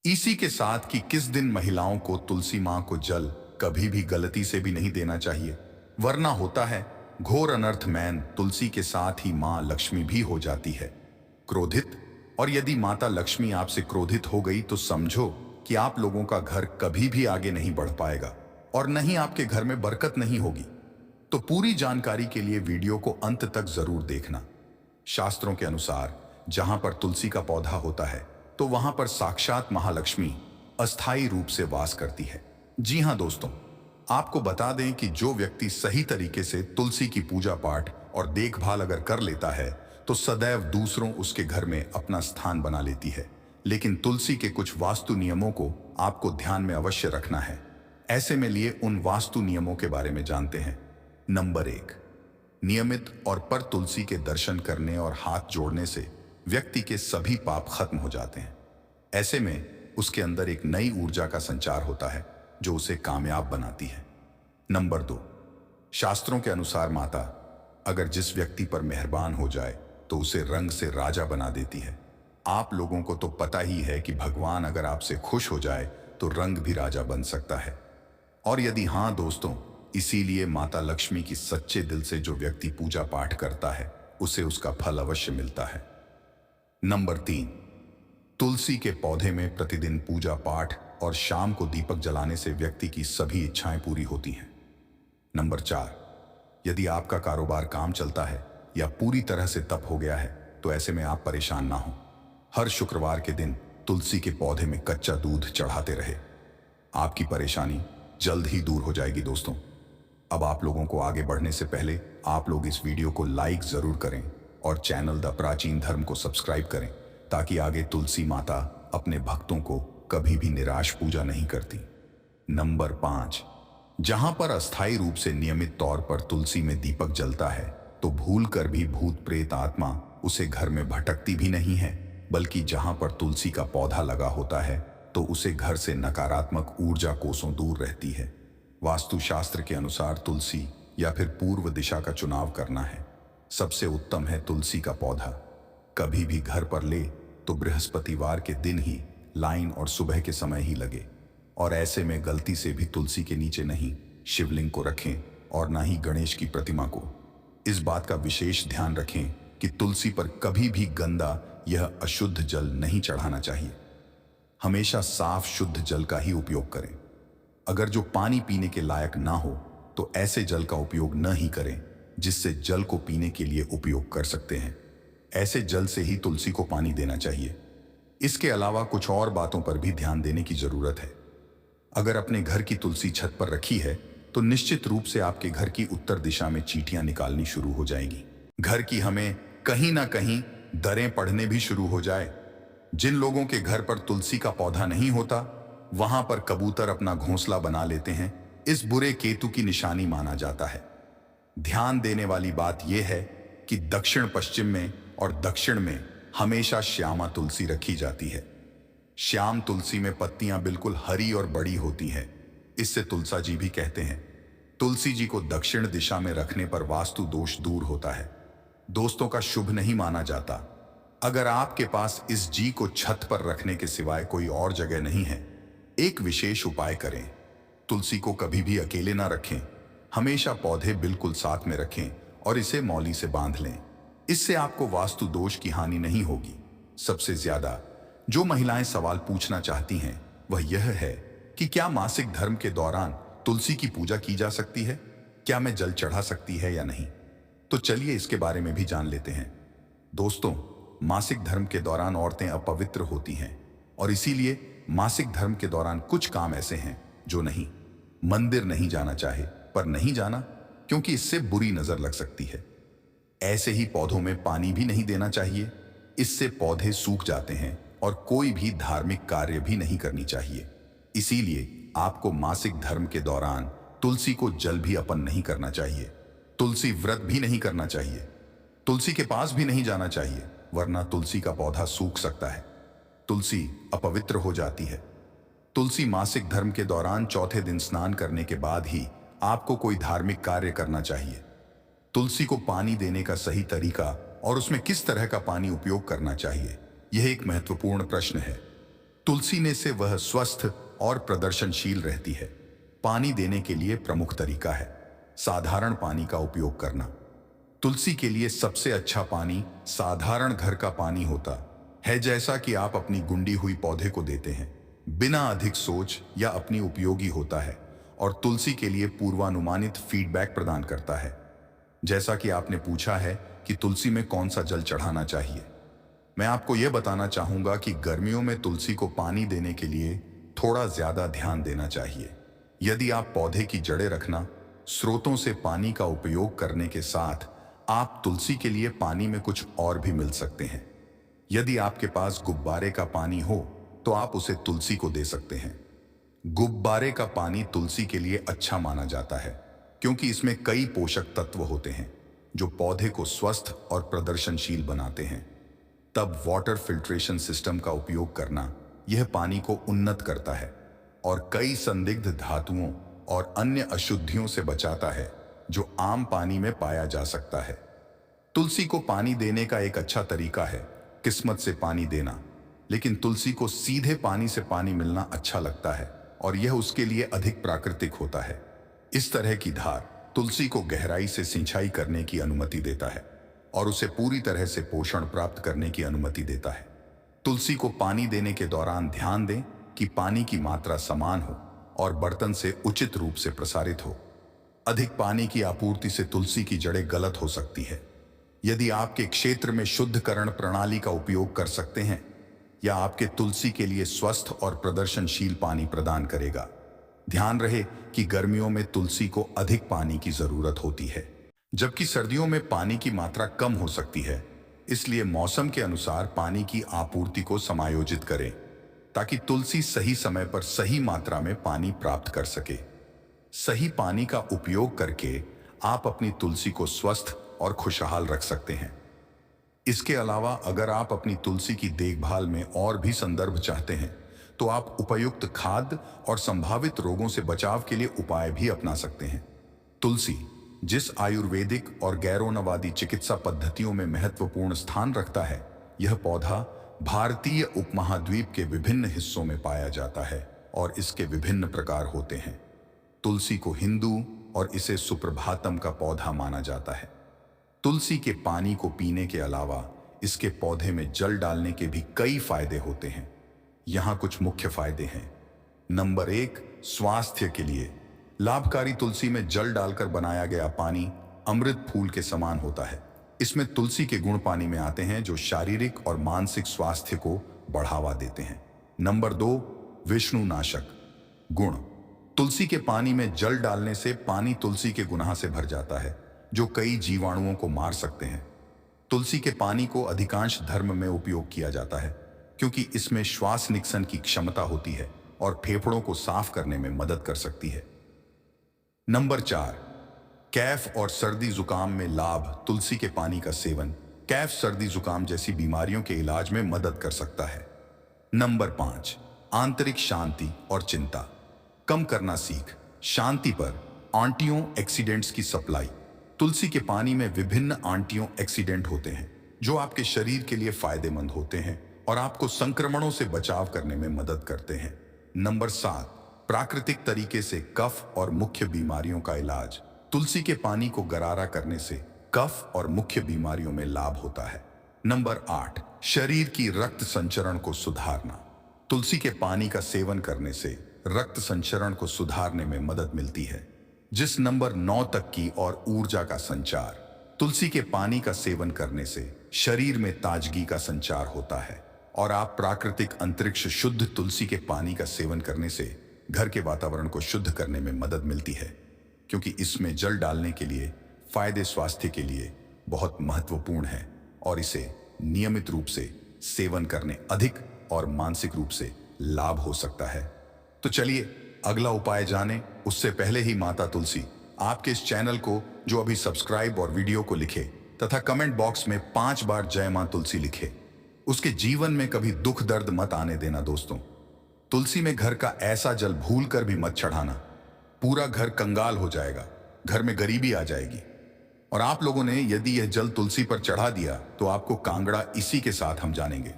इसी के साथ कि किस दिन महिलाओं को तुलसी मां को जल कभी भी गलती से भी नहीं देना चाहिए, वरना होता है घोर अनर्थ। मैन तुलसी के साथ ही मां लक्ष्मी भी हो जाती है क्रोधित। और यदि माता लक्ष्मी आपसे क्रोधित हो गई तो समझो कि आप लोगों का घर कभी भी आगे नहीं बढ़ पाएगा और न ही आपके घर में बरकत नहीं होगी। तो पूरी जानकारी के लिए वीडियो को अंत तक जरूर देखना। शास्त्रों के अनुसार जहां पर तुलसी का पौधा होता है तो वहां पर साक्षात महालक्ष्मी अस्थायी रूप से वास करती है। जी हां दोस्तों, आपको बता दें कि जो व्यक्ति सही तरीके से तुलसी की पूजा पाठ और देखभाल अगर कर लेता है तो सदैव दूसरों उसके घर में अपना स्थान बना लेती है। लेकिन तुलसी के कुछ वास्तु नियमों को आपको ध्यान में अवश्य रखना है। ऐसे में लिए उन वास्तु नियमों के बारे में जानते हैं। नंबर 1, नियमित और पर तुलसी के दर्शन करने और हाथ जोड़ने से व्यक्ति के सभी पाप खत्म हो जाते हैं। ऐसे में उसके अंदर एक नई ऊर्जा का संचार होता है जो उसे कामयाब बनाती है। नंबर 2, शास्त्रों के अनुसार माता अगर जिस व्यक्ति पर मेहरबान हो जाए तो उसे रंग से राजा बना देती है। आप लोगों को तो पता ही है कि भगवान अगर आपसे खुश हो जाए तो रंग भी राजा बन सकता है। और यदि हां दोस्तों, इसीलिए माता लक्ष्मी की सच्चे दिल से जो व्यक्ति पूजा पाठ करता है उसे उसका फल अवश्य मिलता है। नंबर 3, तुलसी के पौधे में प्रतिदिन पूजा पाठ और शाम को दीपक जलाने से व्यक्ति की सभी इच्छाएं पूरी होती हैं। नंबर 4, यदि आपका कारोबार काम चलता है या पूरी तरह से तप हो गया है तो ऐसे में आप परेशान ना हो। हर शुक्रवार के दिन तुलसी के पौधे में कच्चा दूध चढ़ाते रहे, आपकी परेशानी जल्द ही दूर हो जाएगी दोस्तों। अब आप लोगों को आगे बढ़ने से पहले आप लोग इस वीडियो को लाइक जरूर करें और चैनल द प्राचीन धर्म को सब्सक्राइब करें ताकि आगे तुलसी माता अपने भक्तों को कभी भी निराश पूजा नहीं करती। नंबर 5, जहां पर अस्थायी रूप से नियमित तौर पर तुलसी में दीपक जलता है तो भूल कर भी भूत प्रेत आत्मा उसे घर में भटकती भी नहीं है, बल्कि जहां पर तुलसी का पौधा लगा होता है तो उसे घर से नकारात्मक ऊर्जा कोसों दूर रहती है। वास्तुशास्त्र के अनुसार तुलसी या फिर पूर्व दिशा का चुनाव करना है। सबसे उत्तम है तुलसी का पौधा। कभी भी घर पर ले तो बृहस्पतिवार के दिन ही लाइन और सुबह के समय ही लगे। और ऐसे में गलती से भी तुलसी के नीचे नहीं शिवलिंग को रखें और ना ही गणेश की प्रतिमा को। इस बात का विशेष ध्यान रखें कि तुलसी पर कभी भी गंदा यह अशुद्ध जल नहीं चढ़ाना चाहिए। हमेशा साफ शुद्ध जल का ही उपयोग करें। अगर जो पानी पीने के लायक ना हो तो ऐसे जल का उपयोग न ही करें जिससे जल को पीने के लिए उपयोग कर सकते हैं। ऐसे जल से ही तुलसी को पानी देना चाहिए। इसके अलावा कुछ और बातों पर भी ध्यान देने की जरूरत है। अगर अपने घर की तुलसी छत पर रखी है तो निश्चित रूप से आपके घर की उत्तर दिशा में चींटियां निकालनी शुरू हो जाएंगी। घर की हमें कहीं ना कहीं दरें पड़ने भी शुरू हो जाए। जिन लोगों के घर पर तुलसी का पौधा नहीं होता वहां पर कबूतर अपना घोंसला बना लेते हैं। इस बुरे केतु की निशानी माना जाता है। ध्यान देने वाली बात यह है कि दक्षिण पश्चिम में और दक्षिण में हमेशा श्यामा तुलसी रखी जाती है। श्याम तुलसी में पत्तियां बिल्कुल हरी और बड़ी होती हैं। इससे तुलसा जी भी कहते हैं। तुलसी जी को दक्षिण दिशा में रखने पर वास्तु दोष दूर होता है, दोस्तों का शुभ नहीं माना जाता। अगर आपके पास इस जी को छत पर रखने के सिवाय कोई और जगह नहीं है, एक विशेष उपाय करें। तुलसी को कभी भी अकेले ना रखें, हमेशा पौधे बिल्कुल साथ में रखें और इसे मौली से बांध लें। इससे आपको वास्तु दोष की हानि नहीं होगी। सबसे ज्यादा जो महिलाएं सवाल पूछना चाहती हैं वह यह है कि क्या मासिक धर्म के दौरान तुलसी की पूजा की जा सकती है, क्या मैं जल चढ़ा सकती है या नहीं। तो चलिए इसके बारे में भी जान लेते हैं। दोस्तों, मासिक धर्म के दौरान औरतें अपवित्र होती हैं और इसीलिए मासिक धर्म के दौरान कुछ काम ऐसे हैं जो नहीं। मंदिर नहीं जाना चाहे पर नहीं जाना क्योंकि इससे बुरी नजर लग सकती है। ऐसे ही पौधों में पानी भी नहीं देना चाहिए, इससे पौधे सूख जाते हैं और कोई भी धार्मिक कार्य भी नहीं करनी चाहिए। इसीलिए आपको मासिक धर्म के दौरान तुलसी को जल भी अर्पण नहीं करना चाहिए। तुलसी व्रत भी नहीं करना चाहिए। तुलसी के पास भी नहीं जाना चाहिए, वरना तुलसी का पौधा सूख सकता है। तुलसी अपवित्र हो जाती है। तुलसी मासिक धर्म के दौरान चौथे दिन स्नान करने के बाद ही आपको कोई धार्मिक कार्य करना चाहिए। तुलसी को पानी देने का सही तरीका और उसमें किस तरह का पानी उपयोग करना चाहिए, यह एक महत्वपूर्ण प्रश्न है। तुलसी ने से वह स्वस्थ और प्रदर्शनशील रहती है। पानी देने के लिए प्रमुख तरीका है साधारण पानी का उपयोग करना। तुलसी के लिए सबसे अच्छा पानी साधारण घर का पानी होता है, जैसा कि आप अपनी गुंडी हुई पौधे को देते हैं, बिना अधिक सोच या अपनी उपयोगी होता है और तुलसी के लिए पूर्वानुमानित फीडबैक प्रदान करता है। जैसा कि आपने पूछा है कि तुलसी में कौन सा जल चढ़ाना चाहिए, मैं आपको यह बताना चाहूंगा कि गर्मियों में तुलसी को पानी देने के लिए थोड़ा ज्यादा ध्यान देना चाहिए। यदि आप पौधे की जड़ें रखना, स्रोतों से पानी का उपयोग करने के साथ आप तुलसी के लिए पानी में कुछ और भी मिल सकते हैं। यदि आपके पास गुब्बारे का पानी हो तो आप उसे तुलसी को दे सकते हैं। गुब्बारे का पानी तुलसी के लिए अच्छा माना जाता है क्योंकि इसमें कई पोषक तत्व होते हैं जो पौधे को स्वस्थ और प्रदर्शनशील बनाते हैं। तब वाटर फिल्ट्रेशन सिस्टम का उपयोग करना यह पानी को उन्नत करता है और कई संदिग्ध धातुओं और अन्य अशुद्धियों से बचाता है जो आम पानी में पाया जा सकता है। तुलसी को पानी देने का एक अच्छा तरीका है किस्मत से पानी देना, लेकिन तुलसी को सीधे पानी से पानी मिलना अच्छा लगता है और यह उसके लिए अधिक प्राकृतिक होता है। इस तरह की धार तुलसी को गहराई से सिंचाई करने की अनुमति देता है और उसे पूरी तरह से पोषण प्राप्त करने की अनुमति देता है। तुलसी को पानी देने के दौरान ध्यान दें कि पानी की मात्रा समान हो और बर्तन से उचित रूप से प्रसारित हो। अधिक पानी की आपूर्ति से तुलसी की जड़ें गलत हो सकती है। यदि आपके क्षेत्र में शुद्धकरण प्रणाली का उपयोग कर सकते हैं या आपके तुलसी के लिए स्वस्थ और प्रदर्शनशील पानी प्रदान करेगा। ध्यान रहे कि गर्मियों में तुलसी को अधिक पानी की जरूरत होती है, जबकि सर्दियों में पानी की मात्रा कम हो सकती है। इसलिए मौसम के अनुसार पानी की आपूर्ति को समायोजित करें ताकि तुलसी सही समय पर सही मात्रा में पानी प्राप्त कर सके। सही पानी का उपयोग करके आप अपनी तुलसी को स्वस्थ और खुशहाल रख सकते हैं। इसके अलावा अगर आप अपनी तुलसी की देखभाल में और भी संदर्भ चाहते हैं तो आप उपयुक्त खाद्य और संभावित रोगों से बचाव के लिए उपाय भी अपना सकते हैं। तुलसी जिस आयुर्वेदिक और गैरोनवादी चिकित्सा पद्धतियों में महत्वपूर्ण स्थान रखता है, यह पौधा भारतीय उपमहाद्वीप के विभिन्न हिस्सों में पाया जाता है और इसके विभिन्न प्रकार होते हैं। तुलसी को हिंदू और इसे सुप्रभातम का पौधा माना जाता है। तुलसी के पानी को पीने के अलावा इसके पौधे में जल डालने के भी कई फायदे होते हैं। यहाँ कुछ मुख्य फायदे हैं। नंबर 1, स्वास्थ्य के लिए लाभकारी। तुलसी में जल डालकर बनाया गया पानी अमृत फूल के समान होता है। इसमें तुलसी के गुण पानी में आते हैं जो शारीरिक और मानसिक स्वास्थ्य को बढ़ावा देते हैं। नंबर 2, विष्णुनाशक गुण। तुलसी के पानी में जल डालने से पानी तुलसी के गुना से भर जाता है जो कई जीवाणुओं को मार सकते हैं। तुलसी के पानी को अधिकांश धर्म में उपयोग किया जाता है क्योंकि इसमें श्वास निकसन की क्षमता होती है और फेफड़ों को साफ करने में मदद कर सकती है। नंबर 4, कैफ और सर्दी जुकाम में लाभ। तुलसी के पानी का सेवन कैफ, सर्दी जुकाम जैसी बीमारियों के इलाज में मदद कर सकता है। नंबर 5, आंतरिक शांति और चिंता कम करना सीख। शांति पर एंटी ऑक्सीडेंट्स की सप्लाई। तुलसी के पानी में विभिन्न एंटी ऑक्सीडेंट होते हैं जो आपके शरीर के लिए फायदेमंद होते हैं और आपको संक्रमणों से बचाव करने में मदद करते हैं। नंबर 7, प्राकृतिक तरीके से कफ और मुख्य बीमारियों का इलाज। तुलसी के पानी को गरारा करने से कफ और मुख्य बीमारियों में लाभ होता है। नंबर 8, शरीर की रक्त संचरण को सुधारना। तुलसी के पानी का सेवन करने से रक्त संचरण को सुधारने में मदद मिलती है। जिस नंबर 9 तक की और ऊर्जा का संचार। तुलसी के पानी का सेवन करने से शरीर में ताजगी का संचार होता है और आप प्राकृतिक अंतरिक्ष। शुद्ध तुलसी के पानी का सेवन करने से घर के वातावरण को शुद्ध करने में मदद मिलती है क्योंकि इसमें जल डालने के लिए फायदे स्वास्थ्य के लिए बहुत महत्वपूर्ण है और इसे नियमित रूप से सेवन करने अधिक और मानसिक रूप से लाभ हो सकता है। तो चलिए अगला उपाय जाने उससे पहले ही माता तुलसी आपके इस चैनल को जो अभी सब्सक्राइब और वीडियो को लिखे तथा कमेंट बॉक्स में 5 बार जय मां तुलसी लिखे, उसके जीवन में कभी दुख दर्द मत आने देना। दोस्तों, तुलसी में घर का ऐसा जल भूल कर भी मत चढ़ाना, पूरा घर कंगाल हो जाएगा, घर में गरीबी आ जाएगी। और आप लोगों ने यदि यह जल तुलसी पर चढ़ा दिया तो आपको कांगड़ा इसी के साथ हम जानेंगे।